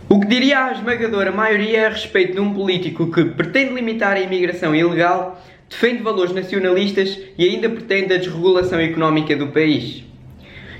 O que diria a esmagadora maioria a respeito de um político que pretende limitar a imigração ilegal, defende valores nacionalistas e ainda pretende a desregulação económica do país?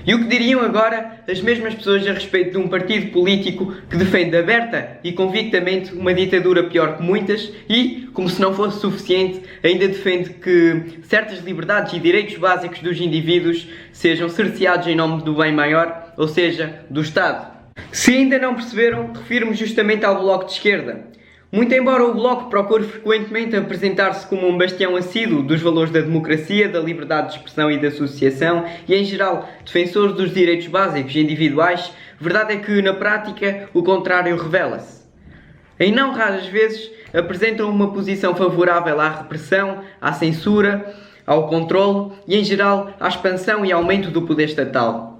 E o que diriam agora as mesmas pessoas a respeito de um partido político que defende aberta e convictamente uma ditadura pior que muitas e, como se não fosse suficiente, ainda defende que certas liberdades e direitos básicos dos indivíduos sejam cerceados em nome do bem maior, ou seja, do Estado? Se ainda não perceberam, refiro-me justamente ao Bloco de Esquerda. Muito embora o Bloco procure frequentemente apresentar-se como um bastião assíduo dos valores da democracia, da liberdade de expressão e de associação e, em geral, defensor dos direitos básicos e individuais, verdade é que, na prática, o contrário revela-se. Em não raras vezes, apresentam uma posição favorável à repressão, à censura, ao controle e, em geral, à expansão e aumento do poder estatal.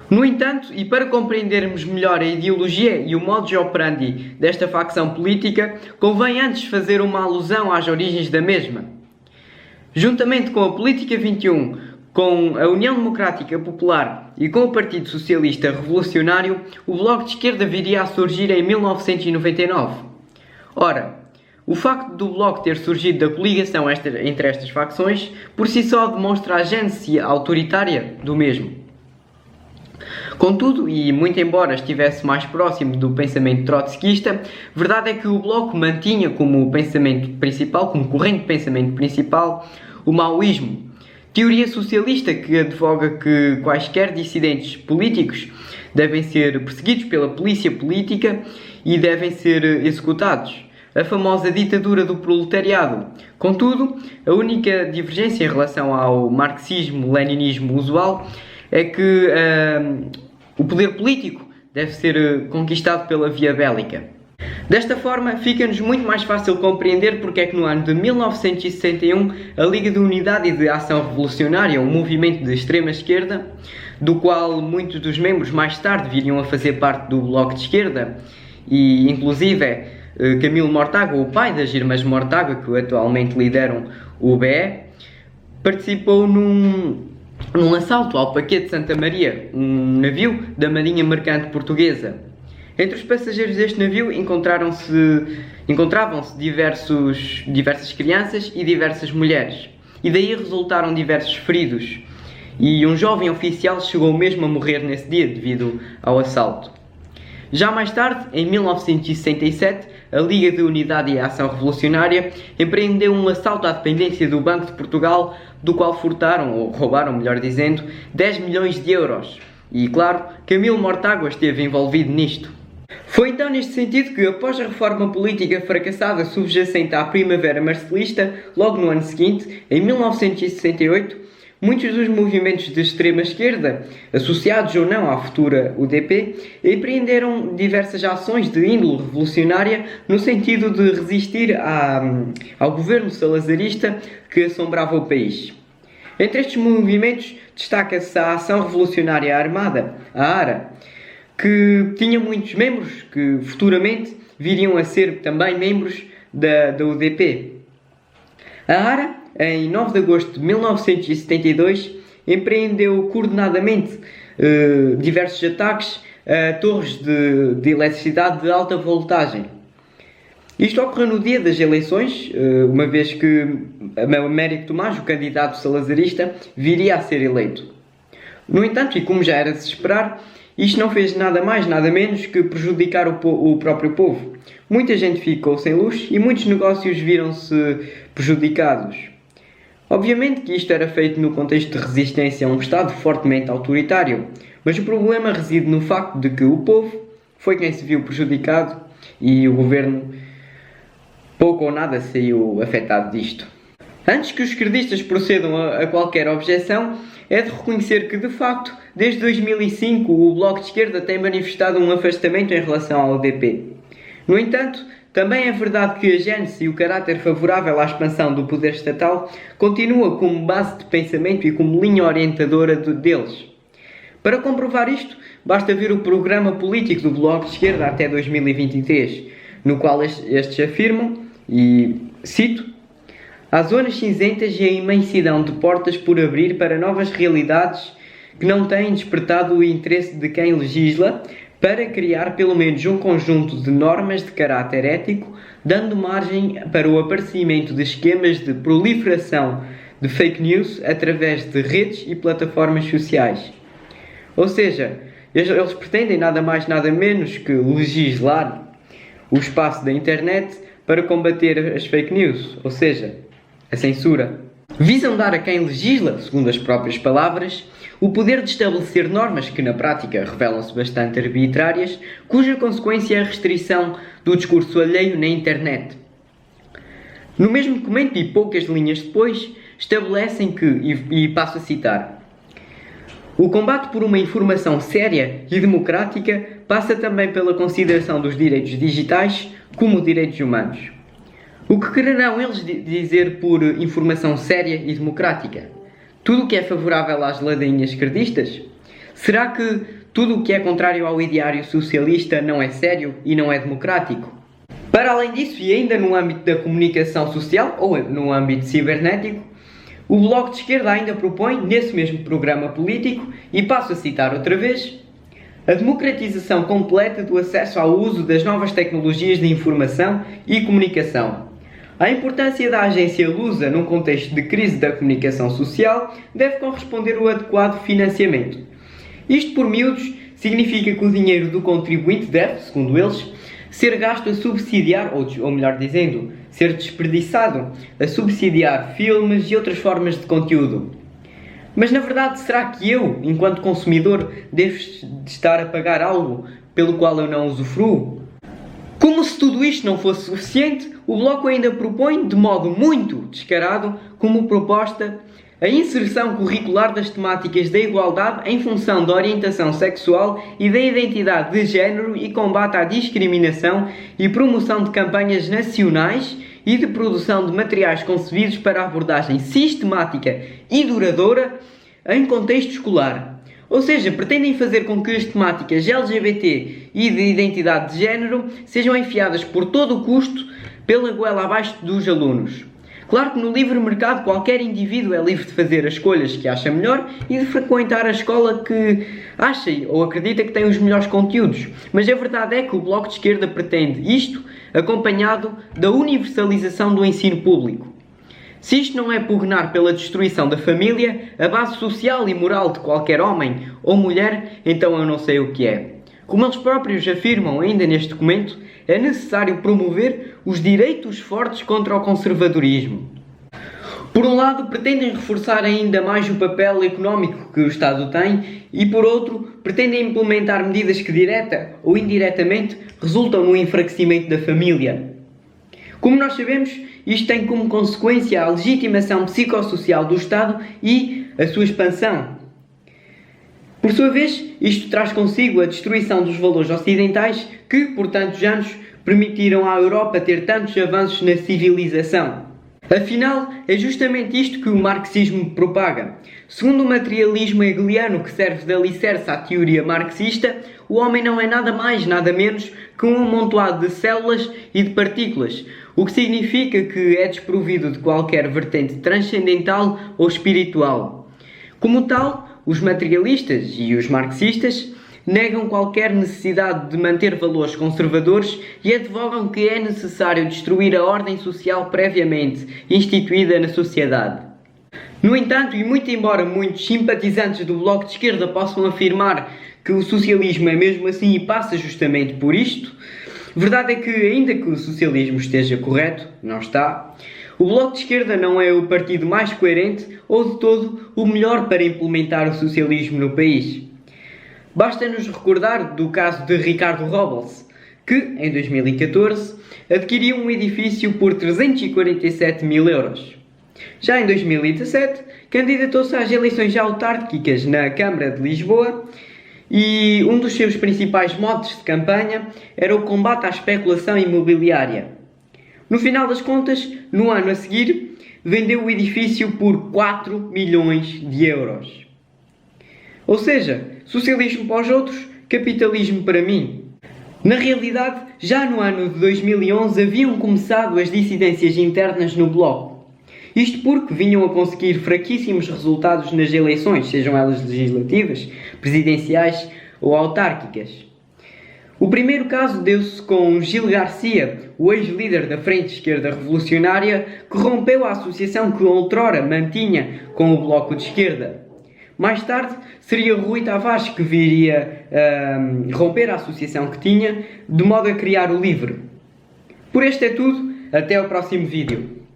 No entanto, e para compreendermos melhor a ideologia e o modus operandi desta facção política, convém antes fazer uma alusão às origens da mesma. Juntamente com a Política 21, com a União Democrática Popular e com o Partido Socialista Revolucionário, o Bloco de Esquerda viria a surgir em 1999. Ora, o facto do Bloco ter surgido da coligação entre estas facções, por si só demonstra a gênese autoritária do mesmo. Contudo, e muito embora estivesse mais próximo do pensamento trotskista, verdade é que o Bloco mantinha como pensamento principal, como corrente de pensamento principal, o maoísmo, teoria socialista que advoga que quaisquer dissidentes políticos devem ser perseguidos pela polícia política e devem ser executados. A famosa ditadura do proletariado. Contudo, a única divergência em relação ao marxismo-leninismo usual é que o poder político deve ser conquistado pela via bélica. Desta forma, fica-nos muito mais fácil compreender porque é que no ano de 1961 a Liga de Unidade e de Ação Revolucionária, um movimento de extrema-esquerda, do qual muitos dos membros mais tarde viriam a fazer parte do Bloco de Esquerda, e inclusive Camilo Mortágua, o pai das irmãs Mortágua, que atualmente lideram o BE, participou num assalto ao Paquete de Santa Maria, um navio da Marinha Mercante Portuguesa. Entre os passageiros deste navio encontravam-se diversas crianças e diversas mulheres, e daí resultaram diversos feridos, e um jovem oficial chegou mesmo a morrer nesse dia devido ao assalto. Já mais tarde, em 1967, a Liga de Unidade e Ação Revolucionária empreendeu um assalto à dependência do Banco de Portugal, do qual furtaram, ou roubaram, melhor dizendo, 10 milhões de euros. E, claro, Camilo Mortágua esteve envolvido nisto. Foi então neste sentido que, após a reforma política fracassada subjacente à Primavera Marcelista, logo no ano seguinte, em 1968, muitos dos movimentos de extrema-esquerda, associados ou não à futura UDP, empreenderam diversas ações de índole revolucionária no sentido de resistir ao governo salazarista que assombrava o país. Entre estes movimentos destaca-se a Ação Revolucionária Armada, a ARA, que tinha muitos membros que futuramente viriam a ser também membros da UDP. A ARA, em 9 de agosto de 1972, empreendeu coordenadamente diversos ataques a torres de eletricidade de alta voltagem. Isto ocorreu no dia das eleições, uma vez que Américo Tomás, o candidato salazarista, viria a ser eleito. No entanto, e como já era de se esperar, isto não fez nada mais, nada menos que prejudicar o próprio povo. Muita gente ficou sem luz e muitos negócios viram-se prejudicados. Obviamente que isto era feito no contexto de resistência a um Estado fortemente autoritário, mas o problema reside no facto de que o povo foi quem se viu prejudicado e o governo pouco ou nada saiu afetado disto. Antes que os esquerdistas procedam a qualquer objeção, é de reconhecer que, de facto, desde 2005 o Bloco de Esquerda tem manifestado um afastamento em relação ao UDP. No entanto, também é verdade que a gênese e o caráter favorável à expansão do poder estatal continua como base de pensamento e como linha orientadora deles. Para comprovar isto, basta ver o programa político do Bloco de Esquerda até 2023, no qual estes afirmam, e cito: "Há zonas cinzentas e a imensidão de portas por abrir para novas realidades que não têm despertado o interesse de quem legisla, para criar pelo menos um conjunto de normas de caráter ético, dando margem para o aparecimento de esquemas de proliferação de fake news através de redes e plataformas sociais. Ou seja, eles pretendem nada mais nada menos que legislar o espaço da internet para combater as fake news, ou seja, a censura. Visam dar a quem legisla, segundo as próprias palavras, o poder de estabelecer normas que na prática revelam-se bastante arbitrárias, cuja consequência é a restrição do discurso alheio na internet. No mesmo documento e poucas linhas depois, estabelecem que, e passo a citar, o combate por uma informação séria e democrática passa também pela consideração dos direitos digitais como direitos humanos. O que quererão eles dizer por informação séria e democrática? Tudo o que é favorável às ladainhas esquerdistas? Será que tudo o que é contrário ao ideário socialista não é sério e não é democrático? Para além disso, e ainda no âmbito da comunicação social ou no âmbito cibernético, o Bloco de Esquerda ainda propõe, nesse mesmo programa político, e passo a citar outra vez, a democratização completa do acesso ao uso das novas tecnologias de informação e comunicação. A importância da agência Lusa num contexto de crise da comunicação social deve corresponder o adequado financiamento. Isto, por miúdos, significa que o dinheiro do contribuinte deve, segundo eles, ser gasto a subsidiar, ou melhor dizendo, ser desperdiçado a subsidiar filmes e outras formas de conteúdo. Mas na verdade, será que eu, enquanto consumidor, devo estar a pagar algo pelo qual eu não usufruo? Como se tudo isto não fosse suficiente, o Bloco ainda propõe, de modo muito descarado, como proposta, a inserção curricular das temáticas da igualdade em função da orientação sexual e da identidade de género e combate à discriminação e promoção de campanhas nacionais e de produção de materiais concebidos para abordagem sistemática e duradoura em contexto escolar. Ou seja, pretendem fazer com que as temáticas LGBT e de identidade de género sejam enfiadas por todo o custo pela goela abaixo dos alunos. Claro que no livre mercado qualquer indivíduo é livre de fazer as escolhas que acha melhor e de frequentar a escola que acha ou acredita que tem os melhores conteúdos. Mas a verdade é que o Bloco de Esquerda pretende isto acompanhado da universalização do ensino público. Se isto não é pugnar pela destruição da família, a base social e moral de qualquer homem ou mulher, então eu não sei o que é. Como eles próprios afirmam ainda neste documento, é necessário promover os direitos fortes contra o conservadorismo. Por um lado, pretendem reforçar ainda mais o papel económico que o Estado tem e, por outro, pretendem implementar medidas que, direta ou indiretamente, resultam no enfraquecimento da família. Como nós sabemos, isto tem como consequência a legitimação psicossocial do Estado e a sua expansão. Por sua vez, isto traz consigo a destruição dos valores ocidentais que, por tantos anos, permitiram à Europa ter tantos avanços na civilização. Afinal, é justamente isto que o marxismo propaga. Segundo o materialismo hegeliano que serve de alicerce à teoria marxista, o homem não é nada mais, nada menos que um amontoado de células e de partículas, o que significa que é desprovido de qualquer vertente transcendental ou espiritual. Como tal, os materialistas e os marxistas negam qualquer necessidade de manter valores conservadores e advogam que é necessário destruir a ordem social previamente instituída na sociedade. No entanto, e muito embora muitos simpatizantes do Bloco de Esquerda possam afirmar que o socialismo é mesmo assim e passa justamente por isto, verdade é que, ainda que o socialismo esteja correto, não está, o Bloco de Esquerda não é o partido mais coerente ou de todo o melhor para implementar o socialismo no país. Basta-nos recordar do caso de Ricardo Robles, que, em 2014, adquiriu um edifício por 347 mil euros. Já em 2017, candidatou-se às eleições autárquicas na Câmara de Lisboa e um dos seus principais motes de campanha era o combate à especulação imobiliária. No final das contas, no ano a seguir, vendeu o edifício por 4 milhões de euros. Ou seja, socialismo para os outros, capitalismo para mim. Na realidade, já no ano de 2011 haviam começado as dissidências internas no Bloco. Isto porque vinham a conseguir fraquíssimos resultados nas eleições, sejam elas legislativas, presidenciais ou autárquicas. O primeiro caso deu-se com Gil Garcia, o ex-líder da Frente Esquerda Revolucionária, que rompeu a associação que outrora mantinha com o Bloco de Esquerda. Mais tarde, seria Rui Tavares que viria romper a associação que tinha, de modo a criar o LIVRE. Por este é tudo, até ao próximo vídeo.